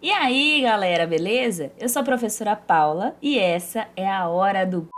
E aí, galera, beleza? Eu sou a professora Paula e essa é a hora do...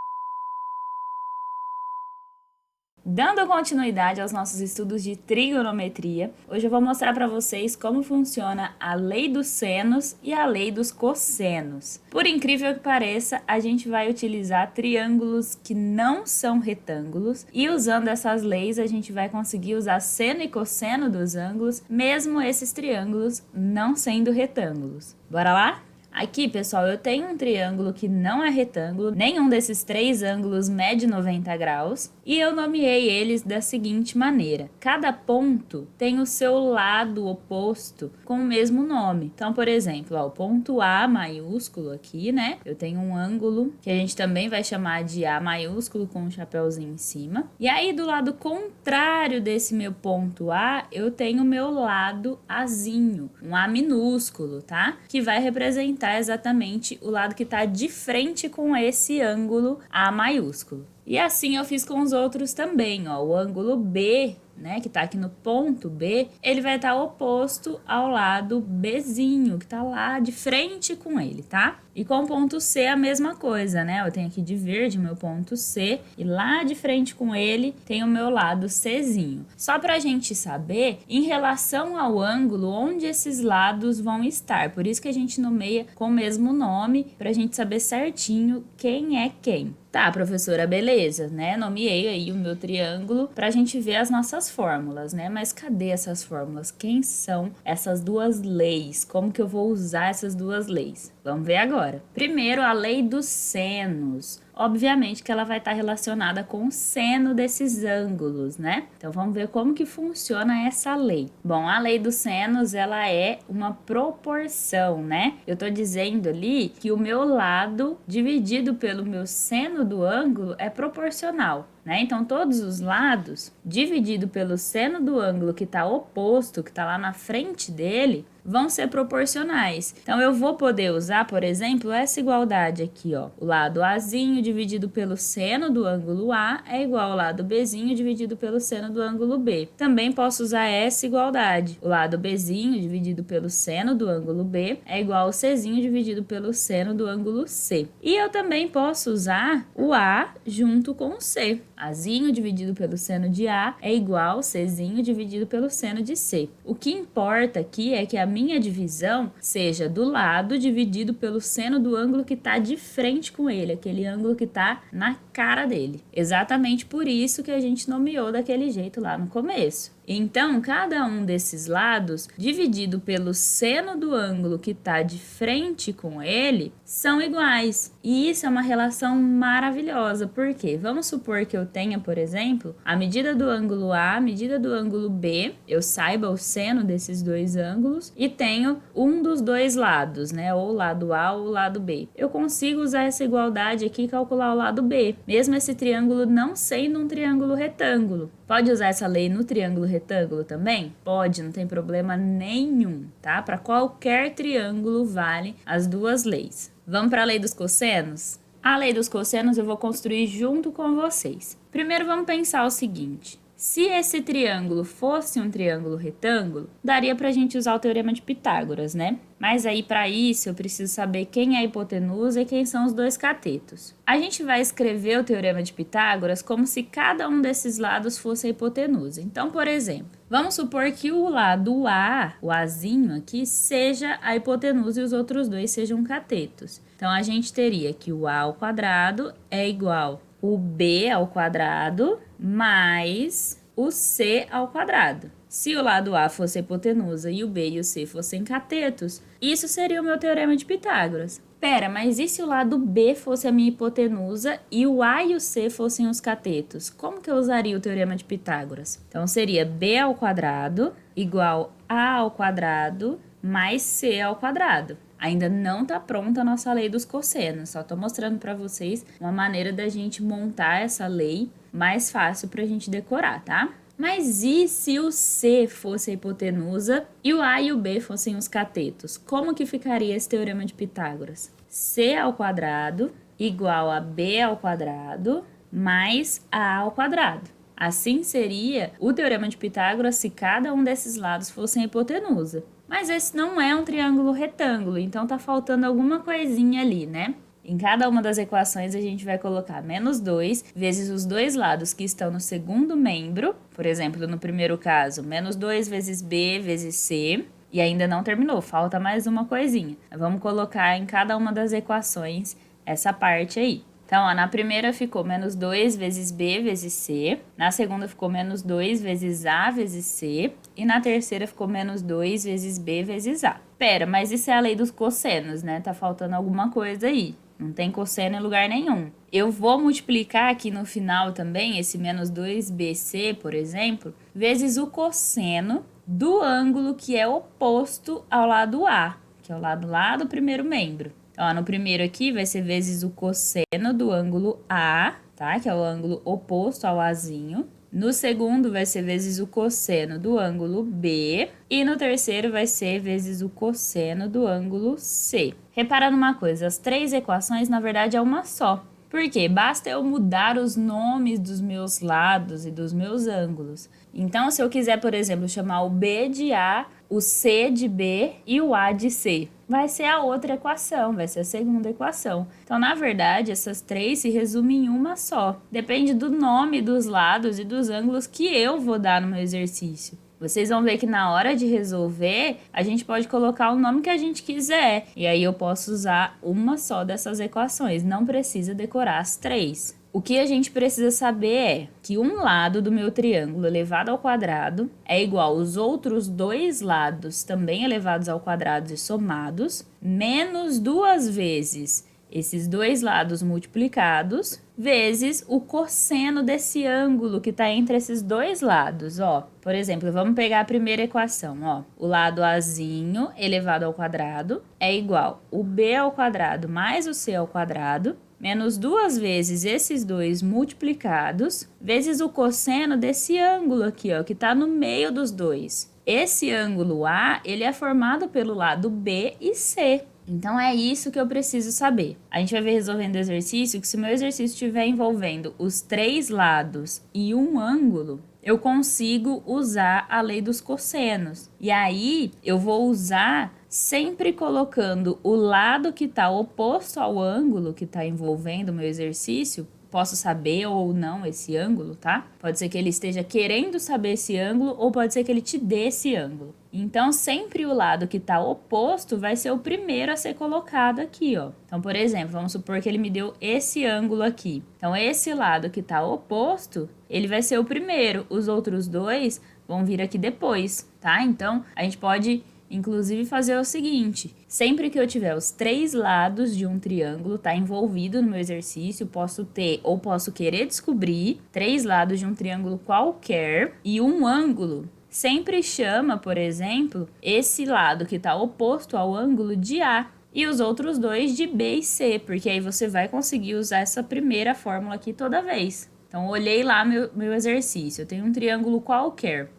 Dando continuidade aos nossos estudos de trigonometria, hoje eu vou mostrar para vocês como funciona a lei dos senos e a lei dos cossenos. Por incrível que pareça, a gente vai utilizar triângulos que não são retângulos e usando essas leis a gente vai conseguir usar seno e cosseno dos ângulos, mesmo esses triângulos não sendo retângulos. Bora lá? Aqui, pessoal, eu tenho um triângulo que não é retângulo, nenhum desses três ângulos mede 90 graus, e eu nomeei eles da seguinte maneira. Cada ponto tem o seu lado oposto com o mesmo nome. Então, por exemplo, ó, o ponto A maiúsculo aqui, né? Eu tenho um ângulo que a gente também vai chamar de A maiúsculo com um chapéuzinho em cima. E aí, do lado contrário desse meu ponto A, eu tenho o meu lado Azinho, um A minúsculo, tá? Que vai representar exatamente o lado que está de frente com esse ângulo A maiúsculo. E assim eu fiz com os outros também, ó, o ângulo B, né, que tá aqui no ponto B, ele vai estar oposto ao lado Bzinho, que tá lá de frente com ele, tá? E com o ponto C a mesma coisa, né? Eu tenho aqui de verde o meu ponto C e lá de frente com ele tem o meu lado Czinho. Só pra gente saber em relação ao ângulo onde esses lados vão estar. Por isso que a gente nomeia com o mesmo nome, pra gente saber certinho quem é quem. Tá, professora, beleza, né? Nomeei aí o meu triângulo pra gente ver as nossas fórmulas, né? Mas cadê essas fórmulas? Quem são essas duas leis? Como que eu vou usar essas duas leis? Vamos ver agora. Primeiro, a lei dos senos. Obviamente que ela vai estar relacionada com o seno desses ângulos, né? Então vamos ver como que funciona essa lei. Bom, a lei dos senos, ela é uma proporção, né? Eu tô dizendo ali que o meu lado dividido pelo meu seno do ângulo é proporcional, né? Então todos os lados dividido pelo seno do ângulo que está oposto, que está lá na frente dele, vão ser proporcionais. Então, eu vou poder usar, por exemplo, essa igualdade aqui, ó. O lado Azinho dividido pelo seno do ângulo A é igual ao lado Bzinho dividido pelo seno do ângulo B. Também posso usar essa igualdade. O lado Bzinho dividido pelo seno do ângulo B é igual ao Czinho dividido pelo seno do ângulo C. E eu também posso usar o A junto com o C. Azinho dividido pelo seno de A é igual ao Czinho dividido pelo seno de C. O que importa aqui é que a minha divisão seja do lado dividido pelo seno do ângulo que está de frente com ele, aquele ângulo que está na cara dele. Exatamente por isso que a gente nomeou daquele jeito lá no começo. Então, cada um desses lados, dividido pelo seno do ângulo que está de frente com ele, são iguais. E isso é uma relação maravilhosa. Por quê? Vamos supor que eu tenha, por exemplo, a medida do ângulo A, a medida do ângulo B, eu saiba o seno desses dois ângulos e tenho um dos dois lados, né? Ou o lado A ou o lado B. Eu consigo usar essa igualdade aqui e calcular o lado B, mesmo esse triângulo não sendo um triângulo retângulo. Pode usar essa lei no triângulo retângulo também? Pode, não tem problema nenhum, tá? Para qualquer triângulo vale as duas leis. Vamos para a lei dos cossenos? A lei dos cossenos eu vou construir junto com vocês. Primeiro vamos pensar o seguinte. Se esse triângulo fosse um triângulo retângulo, daria para a gente usar o teorema de Pitágoras, né? Mas aí, para isso, eu preciso saber quem é a hipotenusa e quem são os dois catetos. A gente vai escrever o teorema de Pitágoras como se cada um desses lados fosse a hipotenusa. Então, por exemplo, vamos supor que o lado A, o Azinho aqui, seja a hipotenusa e os outros dois sejam catetos. Então, a gente teria que o A ao quadrado é igual o B ao quadrado mais o C ao quadrado. Se o lado A fosse a hipotenusa e o B e o C fossem catetos, isso seria o meu teorema de Pitágoras. Pera, mas e se o lado B fosse a minha hipotenusa e o A e o C fossem os catetos? Como que eu usaria o teorema de Pitágoras? Então, seria B ao quadrado igual A ao quadrado mais C ao quadrado. Ainda não está pronta a nossa lei dos cossenos, só estou mostrando para vocês uma maneira da gente montar essa lei mais fácil para a gente decorar, tá? Mas e se o C fosse a hipotenusa e o A e o B fossem os catetos? Como que ficaria esse teorema de Pitágoras? C ao quadrado igual a B ao quadrado mais A ao quadrado. Assim seria o teorema de Pitágoras se cada um desses lados fosse a hipotenusa. Mas esse não é um triângulo retângulo, então tá faltando alguma coisinha ali, né? Em cada uma das equações, a gente vai colocar menos 2 vezes os dois lados que estão no segundo membro. Por exemplo, no primeiro caso, menos 2 vezes b vezes c. E ainda não terminou, falta mais uma coisinha. Vamos colocar em cada uma das equações essa parte aí. Então, ó, na primeira ficou menos 2 vezes b vezes c. Na segunda ficou menos 2 vezes a vezes c. E na terceira ficou menos 2 vezes b vezes a. Pera, mas isso é a lei dos cossenos, né? Tá faltando alguma coisa aí. Não tem cosseno em lugar nenhum. Eu vou multiplicar aqui no final também, esse menos 2bc, por exemplo, vezes o cosseno do ângulo que é oposto ao lado A, que é o lado lá do primeiro membro. Então, ó, no primeiro aqui vai ser vezes o cosseno do ângulo A, tá? Que é o ângulo oposto ao Azinho. No segundo vai ser vezes o cosseno do ângulo B. E no terceiro vai ser vezes o cosseno do ângulo C. Repara numa coisa, as três equações na verdade é uma só. Por quê? Basta eu mudar os nomes dos meus lados e dos meus ângulos. Então, se eu quiser, por exemplo, chamar o B de A, o C de B e o A de C, vai ser a outra equação, vai ser a segunda equação. Então, na verdade, essas três se resumem em uma só. Depende do nome dos lados e dos ângulos que eu vou dar no meu exercício. Vocês vão ver que na hora de resolver, a gente pode colocar o nome que a gente quiser. E aí eu posso usar uma só dessas equações, não precisa decorar as três. O que a gente precisa saber é que um lado do meu triângulo elevado ao quadrado é igual aos outros dois lados também elevados ao quadrado e somados, menos duas vezes esses dois lados multiplicados, vezes o cosseno desse ângulo que está entre esses dois lados, ó. Por exemplo, vamos pegar a primeira equação, ó. O lado Azinho elevado ao quadrado é igual o B ao quadrado mais o C ao quadrado, menos duas vezes esses dois multiplicados, vezes o cosseno desse ângulo aqui, ó, que está no meio dos dois. Esse ângulo A, ele é formado pelo lado B e C. Então, é isso que eu preciso saber. A gente vai ver resolvendo o exercício que se o meu exercício estiver envolvendo os três lados e um ângulo, eu consigo usar a lei dos cossenos. E aí, eu vou usar sempre colocando o lado que está oposto ao ângulo que está envolvendo o meu exercício. Posso saber ou não esse ângulo, tá? Pode ser que ele esteja querendo saber esse ângulo ou pode ser que ele te dê esse ângulo. Então, sempre o lado que está oposto vai ser o primeiro a ser colocado aqui, ó. Então, por exemplo, vamos supor que ele me deu esse ângulo aqui. Então, esse lado que está oposto, ele vai ser o primeiro. Os outros dois vão vir aqui depois, tá? Então, a gente pode inclusive fazer o seguinte, sempre que eu tiver os três lados de um triângulo, tá envolvido no meu exercício, posso ter ou posso querer descobrir três lados de um triângulo qualquer e um ângulo. Sempre chama, por exemplo, esse lado que está oposto ao ângulo de A e os outros dois de B e C, porque aí você vai conseguir usar essa primeira fórmula aqui toda vez. Então, olhei lá meu exercício, eu tenho um triângulo qualquer,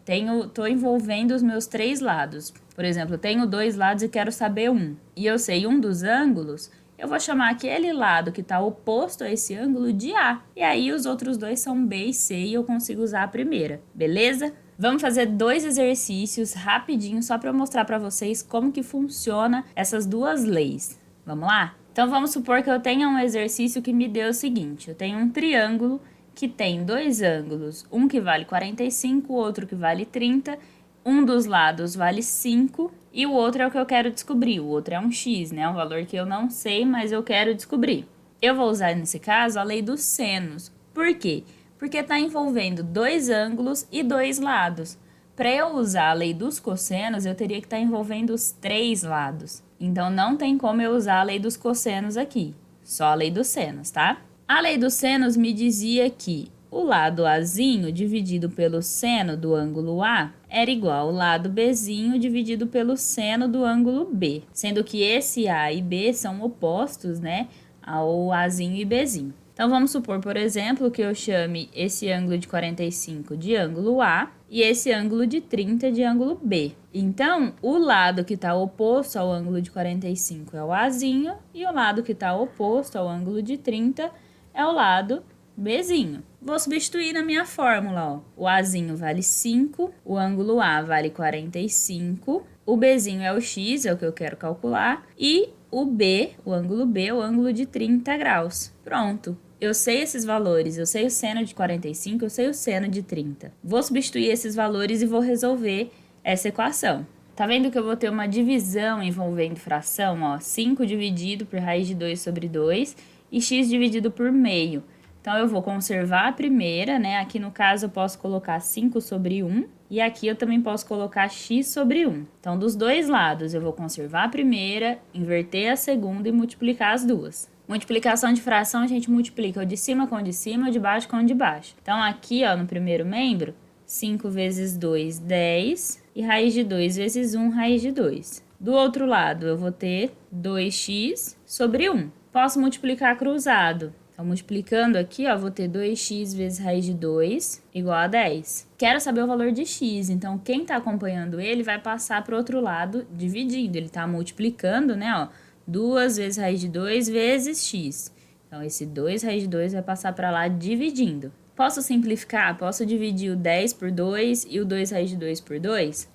tô envolvendo os meus três lados. Por exemplo, eu tenho dois lados e quero saber um. E eu sei um dos ângulos, eu vou chamar aquele lado que está oposto a esse ângulo de A. E aí, os outros dois são B e C e eu consigo usar a primeira, beleza? Vamos fazer dois exercícios rapidinho, só para eu mostrar para vocês como que funciona essas duas leis. Vamos lá? Então, vamos supor que eu tenha um exercício que me deu o seguinte. Eu tenho um triângulo que tem dois ângulos, um que vale 45, outro que vale 30, um dos lados vale 5 e o outro é o que eu quero descobrir, o outro é um x, né? Um valor que eu não sei, mas eu quero descobrir. Eu vou usar, nesse caso, a lei dos senos. Por quê? Porque está envolvendo dois ângulos e dois lados. Para eu usar a lei dos cossenos, eu teria que estar envolvendo os três lados. Então, não tem como eu usar a lei dos cossenos aqui, só a lei dos senos, tá? A lei dos senos me dizia que o lado Azinho dividido pelo seno do ângulo A era igual ao lado Bzinho dividido pelo seno do ângulo B, sendo que esse A e B são opostos, né, ao Azinho e Bzinho. Então, vamos supor, por exemplo, que eu chame esse ângulo de 45 de ângulo A e esse ângulo de 30 de ângulo B. Então, o lado que está oposto ao ângulo de 45 é o Azinho e o lado que está oposto ao ângulo de 30 é o lado Bzinho. Vou substituir na minha fórmula, ó. O Azinho vale 5, o ângulo A vale 45, o Bzinho é o X, é o que eu quero calcular, e o B, o ângulo B, é o ângulo de 30 graus. Pronto. Eu sei esses valores, eu sei o seno de 45, eu sei o seno de 30. Vou substituir esses valores e vou resolver essa equação. Tá vendo que eu vou ter uma divisão envolvendo fração, ó, 5 dividido por raiz de 2 sobre 2 e x dividido por meio. Então, eu vou conservar a primeira, né? Aqui no caso eu posso colocar 5 sobre 1 e aqui eu também posso colocar x sobre 1. Então, dos dois lados eu vou conservar a primeira, inverter a segunda e multiplicar as duas. Multiplicação de fração a gente multiplica o de cima com o de cima, o de baixo com o de baixo. Então, aqui, ó, no primeiro membro, 5 vezes 2, 10, e raiz de 2 vezes 1, raiz de 2. Do outro lado, eu vou ter 2x sobre 1. Posso multiplicar cruzado. Então, multiplicando aqui, ó, vou ter 2x vezes raiz de 2 igual a 10. Quero saber o valor de x, então quem está acompanhando ele vai passar para o outro lado dividindo. Ele está multiplicando, né, ó, 2 vezes raiz de 2 vezes x. Então, esse 2 raiz de 2 vai passar para lá dividindo. Posso simplificar? Posso dividir o 10 por 2 e o 2 raiz de 2 por 2?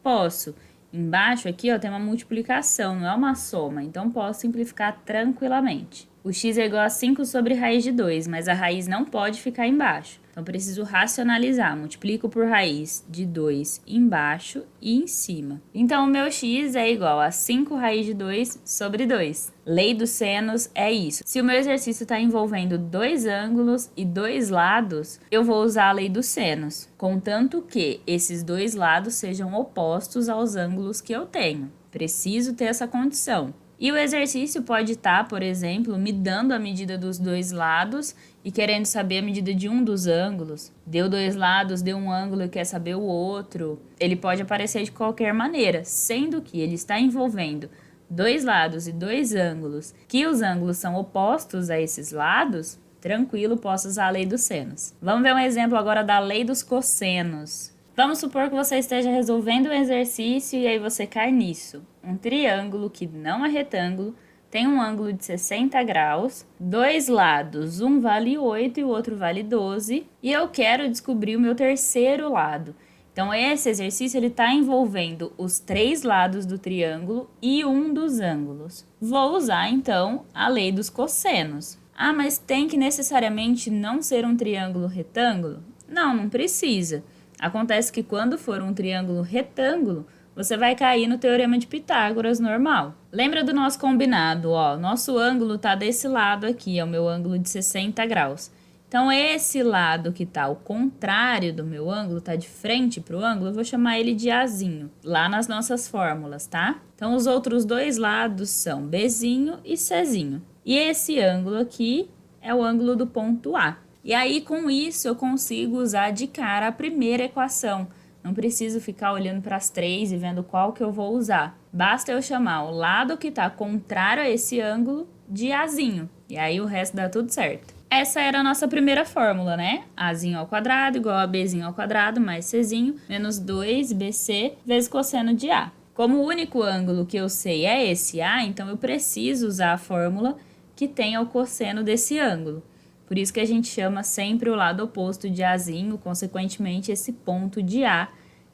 Posso. Embaixo aqui, ó, tem uma multiplicação, não é uma soma, então posso simplificar tranquilamente. O x é igual a 5 sobre raiz de 2, mas a raiz não pode ficar embaixo. Então, preciso racionalizar. Multiplico por raiz de 2 embaixo e em cima. Então, o meu x é igual a 5 raiz de 2 sobre 2. Lei dos senos é isso. Se o meu exercício está envolvendo dois ângulos e dois lados, eu vou usar a lei dos senos, contanto que esses dois lados sejam opostos aos ângulos que eu tenho. Preciso ter essa condição. E o exercício pode estar, por exemplo, me dando a medida dos dois lados e querendo saber a medida de um dos ângulos. Deu dois lados, deu um ângulo e quer saber o outro. Ele pode aparecer de qualquer maneira, sendo que ele está envolvendo dois lados e dois ângulos, que os ângulos são opostos a esses lados, tranquilo, posso usar a lei dos senos. Vamos ver um exemplo agora da lei dos cossenos. Vamos supor que você esteja resolvendo um exercício e aí você cai nisso. Um triângulo que não é retângulo, tem um ângulo de 60 graus, dois lados, um vale 8 e o outro vale 12, e eu quero descobrir o meu terceiro lado. Então, esse exercício está envolvendo os três lados do triângulo e um dos ângulos. Vou usar, então, a lei dos cossenos. Ah, mas tem que necessariamente não ser um triângulo retângulo? Não, não precisa. Acontece que quando for um triângulo retângulo, você vai cair no Teorema de Pitágoras normal. Lembra do nosso combinado, ó, nosso ângulo está desse lado aqui, é o meu ângulo de 60 graus. Então, esse lado que está ao contrário do meu ângulo, está de frente para o ângulo, eu vou chamar ele de Azinho, lá nas nossas fórmulas, tá? Então, os outros dois lados são Bzinho e Czinho. E esse ângulo aqui é o ângulo do ponto A. E aí, com isso, eu consigo usar de cara a primeira equação. Não preciso ficar olhando para as três e vendo qual que eu vou usar. Basta eu chamar o lado que está contrário a esse ângulo de Azinho. E aí, o resto dá tudo certo. Essa era a nossa primeira fórmula, né? Azinho ao quadrado igual a Bzinho ao quadrado mais Czinho menos 2BC vezes cosseno de A. Como o único ângulo que eu sei é esse A, então eu preciso usar a fórmula que tem o cosseno desse ângulo. Por isso que a gente chama sempre o lado oposto de Azinho, consequentemente esse ponto de A,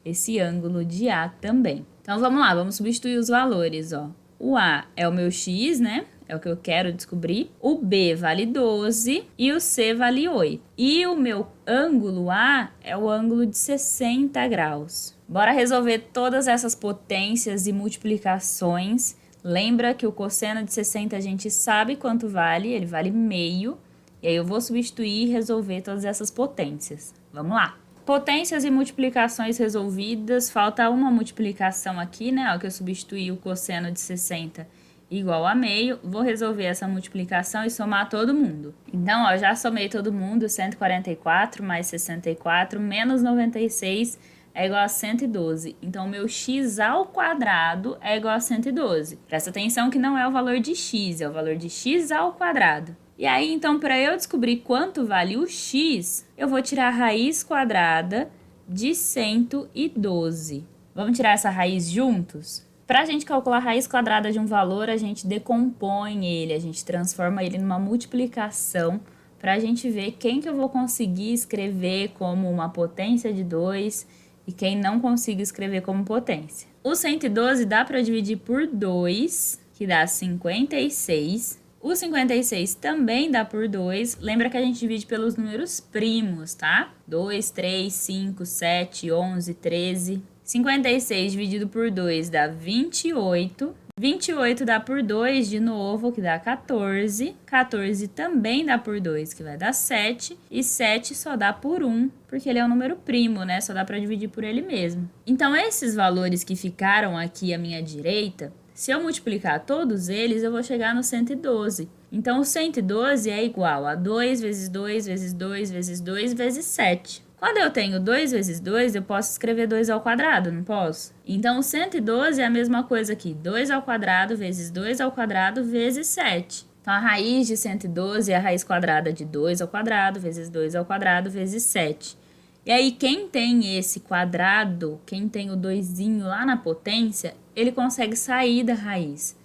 esse ângulo de A também. Então vamos lá, vamos substituir os valores, ó. O A é o meu X, né? É o que eu quero descobrir. O B vale 12 e o C vale 8. E o meu ângulo A é o ângulo de 60 graus. Bora resolver todas essas potências e multiplicações. Lembra que o cosseno de 60 a gente sabe quanto vale, ele vale meio. E aí eu vou substituir e resolver todas essas potências. Vamos lá. Potências e multiplicações resolvidas. Falta uma multiplicação aqui, né? Ó, que eu substituí o cosseno de 60 igual a meio. Vou resolver essa multiplicação e somar todo mundo. Então, ó, já somei todo mundo. 144 mais 64 menos 96 é igual a 112. Então, meu x ao quadrado é igual a 112. Presta atenção que não é o valor de x, é o valor de x ao quadrado. E aí, então, para eu descobrir quanto vale o x, eu vou tirar a raiz quadrada de 112. Vamos tirar essa raiz juntos? Para a gente calcular a raiz quadrada de um valor, a gente decompõe ele, a gente transforma ele numa multiplicação para a gente ver quem que eu vou conseguir escrever como uma potência de 2 e quem não consigo escrever como potência. O 112 dá para dividir por 2, que dá 56. O 56 também dá por 2. Lembra que a gente divide pelos números primos, tá? 2, 3, 5, 7, 11, 13. 56 dividido por 2 dá 28. 28 dá por 2 de novo, que dá 14. 14 também dá por 2, que vai dar 7. E 7 só dá por 1, porque ele é um número primo, né? Só dá para dividir por ele mesmo. Então, esses valores que ficaram aqui à minha direita, se eu multiplicar todos eles, eu vou chegar no 112. Então, o 112 é igual a 2 vezes 2 vezes 2 vezes 2 vezes 7. Quando eu tenho 2 vezes 2, eu posso escrever 2 ao quadrado, não posso? Então, o 112 é a mesma coisa aqui. 2 ao quadrado vezes 2 ao quadrado vezes 7. Então, a raiz de 112 é a raiz quadrada de 2 ao quadrado vezes 2 ao quadrado vezes 7. E aí, quem tem esse quadrado, quem tem o 2zinho lá na potência, ele consegue sair da raiz.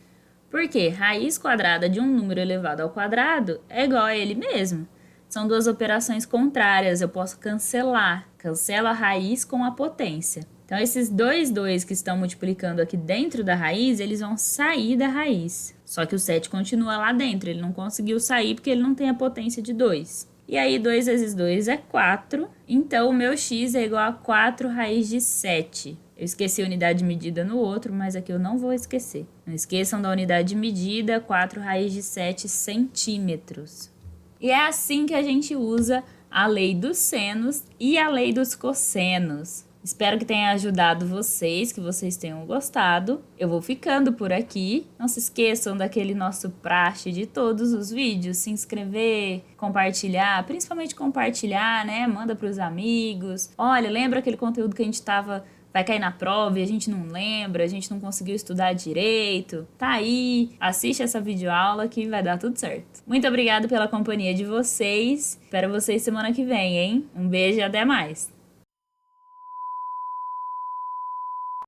Por quê? Raiz quadrada de um número elevado ao quadrado é igual a ele mesmo. São duas operações contrárias, eu posso cancelar. Cancelo a raiz com a potência. Então, esses dois que estão multiplicando aqui dentro da raiz, eles vão sair da raiz. Só que o 7 continua lá dentro, ele não conseguiu sair porque ele não tem a potência de 2. E aí, 2 vezes 2 é 4. Então, o meu x é igual a 4 raiz de 7. Eu esqueci a unidade de medida no outro, mas aqui eu não vou esquecer. Não esqueçam da unidade de medida, 4 raiz de 7 centímetros. E é assim que a gente usa a lei dos senos e a lei dos cossenos. Espero que tenha ajudado vocês, que vocês tenham gostado. Eu vou ficando por aqui. Não se esqueçam daquele nosso praxe de todos os vídeos. Se inscrever, compartilhar, principalmente compartilhar, né? Manda para os amigos. Olha, lembra aquele conteúdo que a gente vai cair na prova e a gente não lembra, a gente não conseguiu estudar direito. Tá aí, assiste essa videoaula que vai dar tudo certo. Muito obrigada pela companhia de vocês. Espero vocês semana que vem, hein? Um beijo e até mais!